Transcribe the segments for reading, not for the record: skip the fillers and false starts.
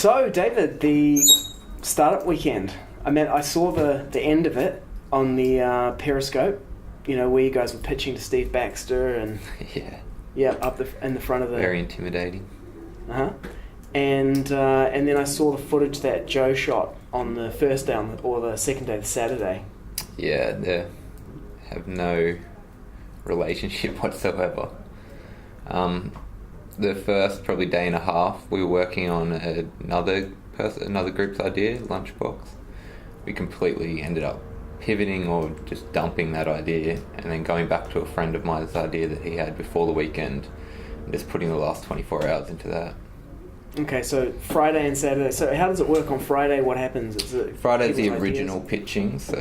So, David, the Startup Weekend. I saw the end of it on the Periscope. You know, where you guys were pitching to Steve Baxter and up in the front of the. Very intimidating. And then I saw the footage that Joe shot on the first day or the second day, the Saturday. Yeah, they have no relationship whatsoever. The first probably day and a half, we were working on another group's idea, Lunchbox. We completely ended up pivoting or just dumping that idea and then going back to a friend of mine's idea that he had before the weekend and just putting the last 24 hours into that. Okay, so Friday and Saturday. So how does it work on Friday? What happens? Friday's the original pitching, so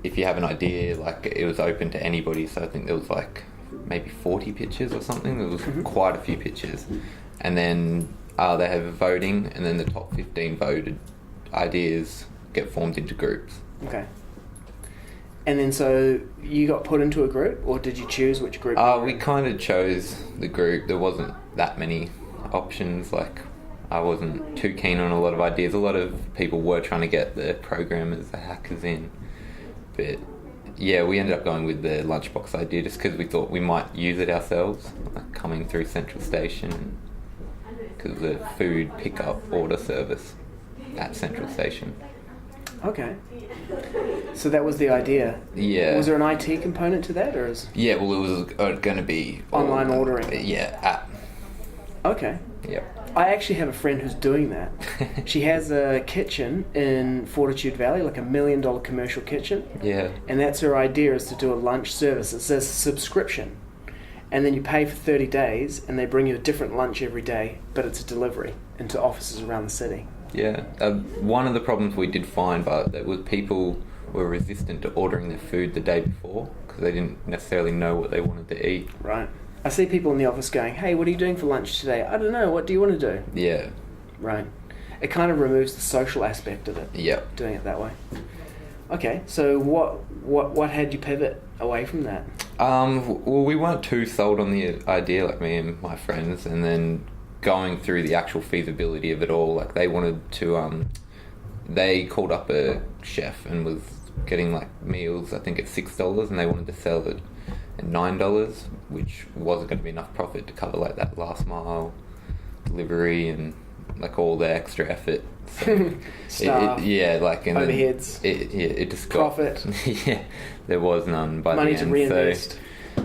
if you have an idea, like, it was open to anybody, so I think there was like maybe 40 pitches or something. There was quite a few pitches. And then they have voting, and then the top 15 voted ideas get formed into groups. Okay. And then so you got put into a group, or did you choose which group? We kind of chose the group. There wasn't that many options. Like, I wasn't too keen on a lot of ideas. A lot of people were trying to get the programmers, the hackers in. But yeah, we ended up going with the Lunchbox idea just because we thought we might use it ourselves, like coming through Central Station, because of the food pickup order service at Central Station. Okay. So that was the idea. Yeah. Was there an IT component to that, or is? Yeah, well, it was going to be online ordering. Yeah, app. Okay. Yep. I actually have a friend who's doing that. She has a kitchen in Fortitude Valley, like $1 million commercial kitchen. Yeah. And that's her idea, is to do a lunch service. It's a subscription. And then you pay for 30 days, and they bring you a different lunch every day, but it's a delivery into offices around the city. Yeah. One of the problems we did find, but that was people were resistant to ordering their food the day before because they didn't necessarily know what they wanted to eat. Right. I see people in the office going, hey, what are you doing for lunch today? I don't know, what do you want to do? Yeah. Right. It kind of removes the social aspect of it. Yeah. Doing it that way. Okay, so what had you pivot away from that? Well, we weren't too sold on the idea, like me and my friends, and then going through the actual feasibility of it all, like they wanted to, they called up a chef and was getting like meals, I think at $6, and they wanted to sell it at $9, which wasn't going to be enough profit to cover like that last mile delivery and like all the extra effort. So staff, overheads, it just got profit. Yeah, there was none by money the end. To reinvest. So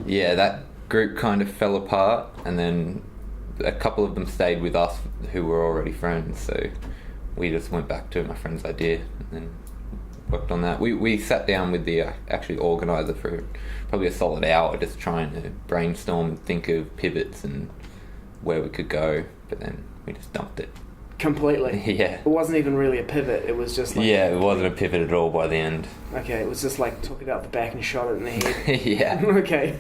yeah, that group kind of fell apart, and then a couple of them stayed with us who were already friends. So we just went back to my friend's idea and then worked on that. We sat down with the actually organizer for probably a solid hour just trying to brainstorm and think of pivots and where we could go, but then we just dumped it. Completely? Yeah. It wasn't even really a pivot, it was just like... Yeah, it wasn't a pivot at all by the end. Okay, it was just like took it out the back and shot it in the head. Yeah. Okay.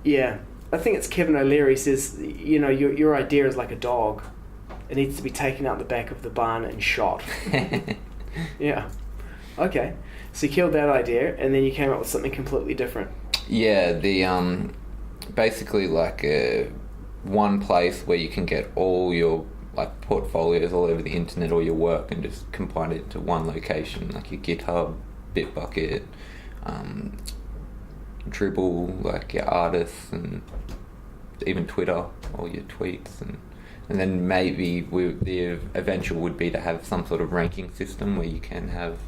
Yeah. I think it's Kevin O'Leary says, you know, your idea is like a dog. It needs to be taken out the back of the barn and shot. Yeah. Okay. So you killed that idea, and then you came up with something completely different. Yeah, the basically like one place where you can get all your like portfolios all over the internet, or your work, and just combine it to one location, like your GitHub, Bitbucket, Dribble, like your artists, and even Twitter, all your tweets, and then maybe the eventual would be to have some sort of ranking system where you can have,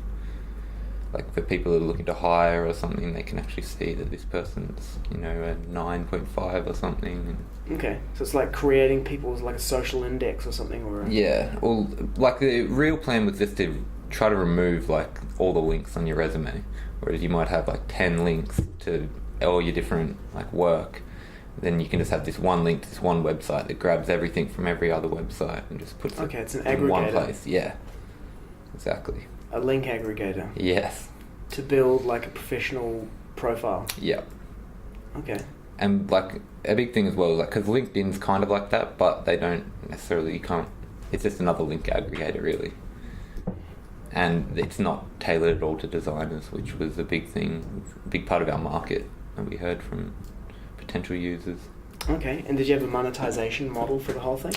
like, for people that are looking to hire or something, they can actually see that this person's, you know, a 9.5 or something. Okay, so it's like creating people's, like, a social index or something, or... Yeah, well, like, the real plan was just to try to remove, like, all the links on your resume, whereas you might have, like, 10 links to all your different, like, work. Then you can just have this one link to this one website that grabs everything from every other website and just puts it it's an in aggregator. one place. Yeah, exactly. A link aggregator. Yes. To build like a professional profile. Yeah. Okay. And like a big thing as well is like, because LinkedIn's kind of like that, but they don't necessarily, you can't, it's just another link aggregator really. And it's not tailored at all to designers, which was a big thing, a big part of our market that we heard from potential users. Okay, and did you have a monetization model for the whole thing?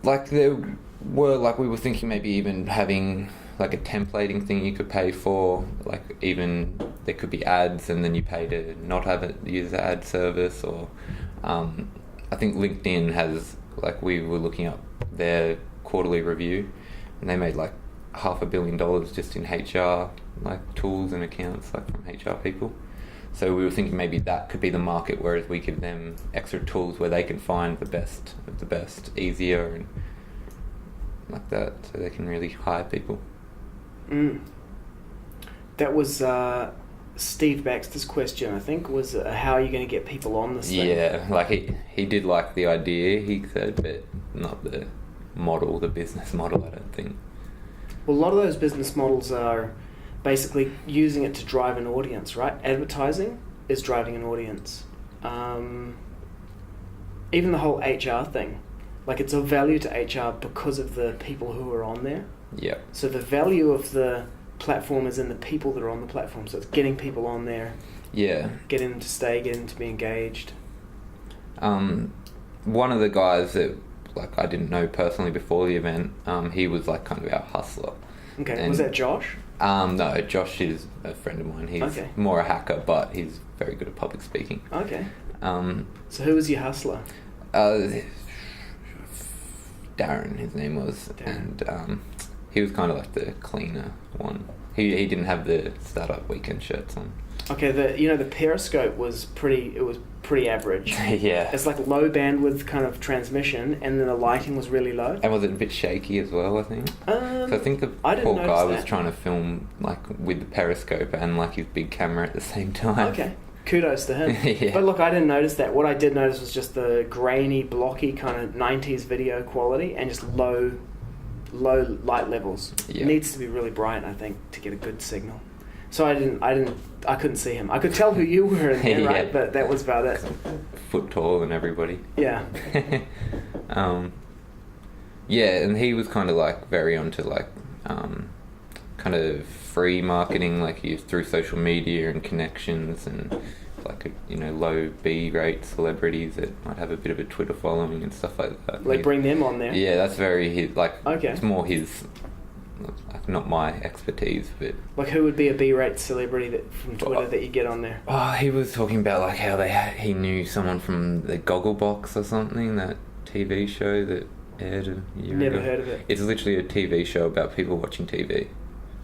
Like we were thinking maybe even having like a templating thing you could pay for, like even there could be ads and then you pay to not have it use the ad service, or I think LinkedIn has, like, we were looking up their quarterly review and they made like $500 million just in HR like tools and accounts, like from HR people. So we were thinking maybe that could be the market, whereas we give them extra tools where they can find the best of the best easier and like that, so they can really hire people. That was Steve Baxter's question, I think, was how are you going to get people on this thing? Yeah, like he did like the idea, he said, but not the model, the business model, I don't think. Well, a lot of those business models are basically using it to drive an audience, right? Advertising is driving an audience. Even the whole HR thing, like, it's of value to HR because of the people who are on there. Yeah. So the value of the platform is in the people that are on the platform. So it's getting people on there. Yeah. Getting them to stay, getting them to be engaged. One of the guys that, like, I didn't know personally before the event, he was like kind of our hustler. Okay. And was that Josh? No, Josh is a friend of mine. He's more a hacker, but he's very good at public speaking. Okay. So who was your hustler? Darren, his name was. Darren. And he was kind of like the cleaner one. He didn't have the Startup Weekend shirts on. Okay, the Periscope was pretty average. Yeah. It's like low bandwidth kind of transmission, and then the lighting was really low. And was it a bit shaky as well, I think? So I think the poor guy was trying to film like with the Periscope and like his big camera at the same time. Okay. Kudos to him. Yeah. But look, I didn't notice that. What I did notice was just the grainy, blocky kind of 90s video quality and just low light levels. Yeah. It needs to be really bright, I think, to get a good signal. So I couldn't see him. I could tell who you were in there, right? But that was about it. Foot taller than everybody. Yeah. Yeah, and he was kind of like very onto like kind of free marketing, like through social media and connections, and like low B rate celebrities that might have a bit of a Twitter following and stuff like that. Like bring them on there. Yeah, that's very his. Like, okay. It's more his. Like, not my expertise, but like, who would be a B-rate celebrity from Twitter that you get on there? Oh, he was talking about like how he knew someone from the Gogglebox or something, that TV show that aired a year ago. Never heard of it. It's literally a TV show about people watching TV.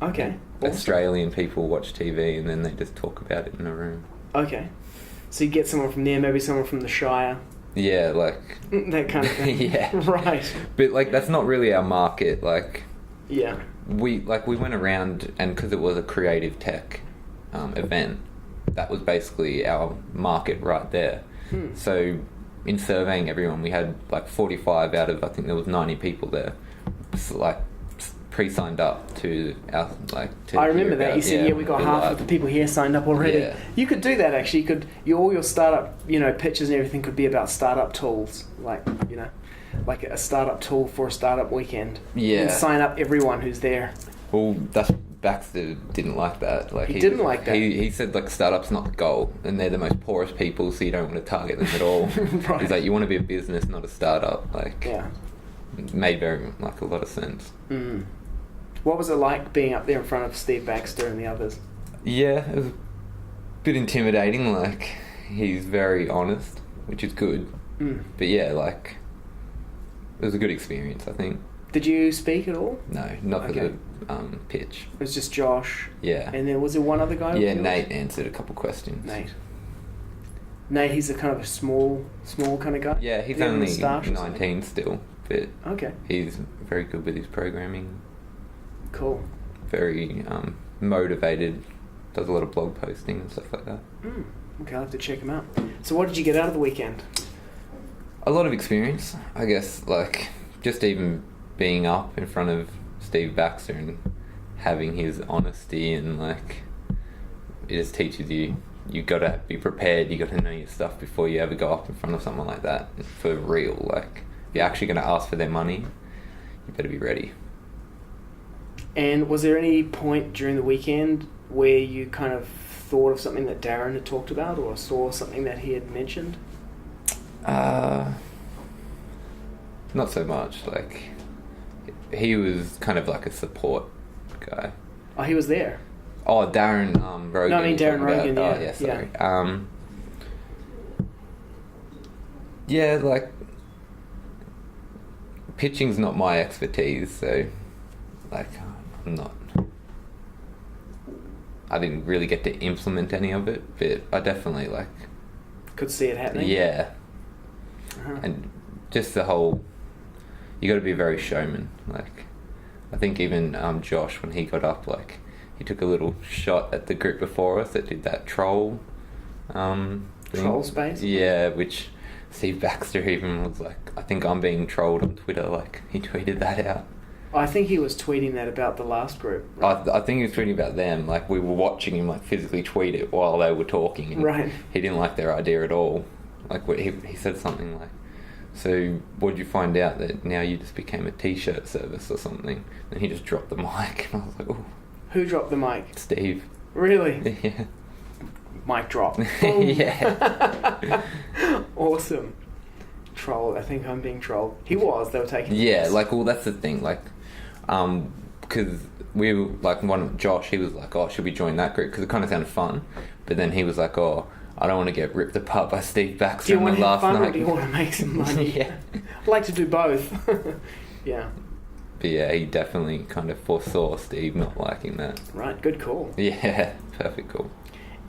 Okay. Awesome. Australian people watch TV and then they just talk about it in a room. Okay. So you get someone from there, maybe someone from the Shire. Yeah, like that kind of thing. Yeah. Right. But like that's not really our market. Like. Yeah. We went around, and because it was a creative tech event, that was basically our market right there. So in surveying everyone, we had like 45 out of, I think there was 90 people there, like pre-signed up to our I remember that you said we got half of the people here signed up already. Yeah. You could do that actually. All your startup pitches and everything could be about startup tools, like a startup tool for a startup weekend. Yeah. And sign up everyone who's there. Well, Baxter didn't like that. Like he didn't like that. He said like startups not the goal, and they're the most poorest people, so you don't want to target them at all. Right. He's like, you want to be a business, not a startup. Like, yeah. It made a lot of sense. Mm. What was it like being up there in front of Steve Baxter and the others? Yeah, it was a bit intimidating. Like, he's very honest, which is good. Mm. But yeah, like, it was a good experience, I think. Did you speak at all? No, not for the pitch. It was just Josh. Yeah. And then was there one other guy? Yeah, Nate answered a couple questions. Nate, he's a kind of a small kind of guy? Yeah, he's only 19 still, but okay. He's very good with his programming. Cool. Very motivated, does a lot of blog posting and stuff like that. Okay, I'll have to check him out. So what did you get out of the weekend? A lot of experience, I guess, like just even being up in front of Steve Baxter and having his honesty, and like it just teaches you got to be prepared, you got to know your stuff before you ever go up in front of someone like that for real. Like, if you're actually going to ask for their money, you better be ready. And was there any point during the weekend where you kind of thought of something that Darren had talked about, or saw something that he had mentioned? Not so much. Like, he was kind of like a support guy. Oh, he was there. Oh, Darren Rogan. No, I mean Darren Rogan. Yeah. Oh, yeah, sorry. Yeah, like, pitching's not my expertise, so, like, I didn't really get to implement any of it, but I definitely, like... Could see it happening? Yeah. Uh-huh. And just the whole... You got to be a very showman. Like, I think even Josh, when he got up, like, he took a little shot at the group before us that did that troll thing. Troll space? Yeah, which Steve Baxter even was like, I think I'm being trolled on Twitter. Like, he tweeted that out. I think he was tweeting that about the last group. Right? I think he was tweeting about them. Like, we were watching him, like, physically tweet it while they were talking. And right. He didn't like their idea at all. Like, he said something like, so what did you find out that now you just became a t-shirt service or something? And he just dropped the mic. And I was like, oh. Who dropped the mic? Steve. Really? Yeah. Mic drop. Yeah. Awesome. Troll. I think I'm being trolled. He was. They were taking... Yeah, like, well, that's the thing. Like, because we were, like, Josh, he was like, oh, should we join that group? Because it kind of sounded fun. But then he was like, oh, I don't want to get ripped apart by Steve Baxter on the last night. Or do you want to make some money? Yeah. I'd like to do both. Yeah. But yeah, he definitely kind of foresaw Steve not liking that. Right, good call. Yeah, perfect call.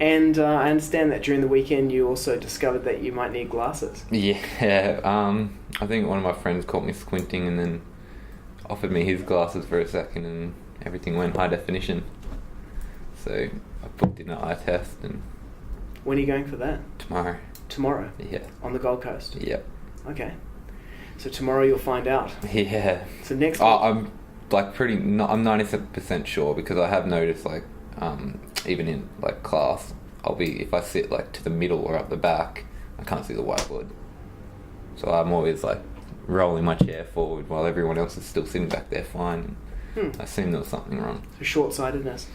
And I understand that during the weekend you also discovered that you might need glasses. Yeah, I think one of my friends caught me squinting and then offered me his glasses for a second and everything went high definition. So I booked in an eye test and... When are you going for that? Tomorrow. Tomorrow? Yeah. On the Gold Coast? Yep. Okay. So tomorrow you'll find out. Yeah. So next week... I'm like I'm 97% sure because I have noticed like even in like class if I sit like to the middle or up the back I can't see the whiteboard. So I'm always like rolling my chair forward while everyone else is still sitting back there fine. I assume there was something wrong. So short-sightedness.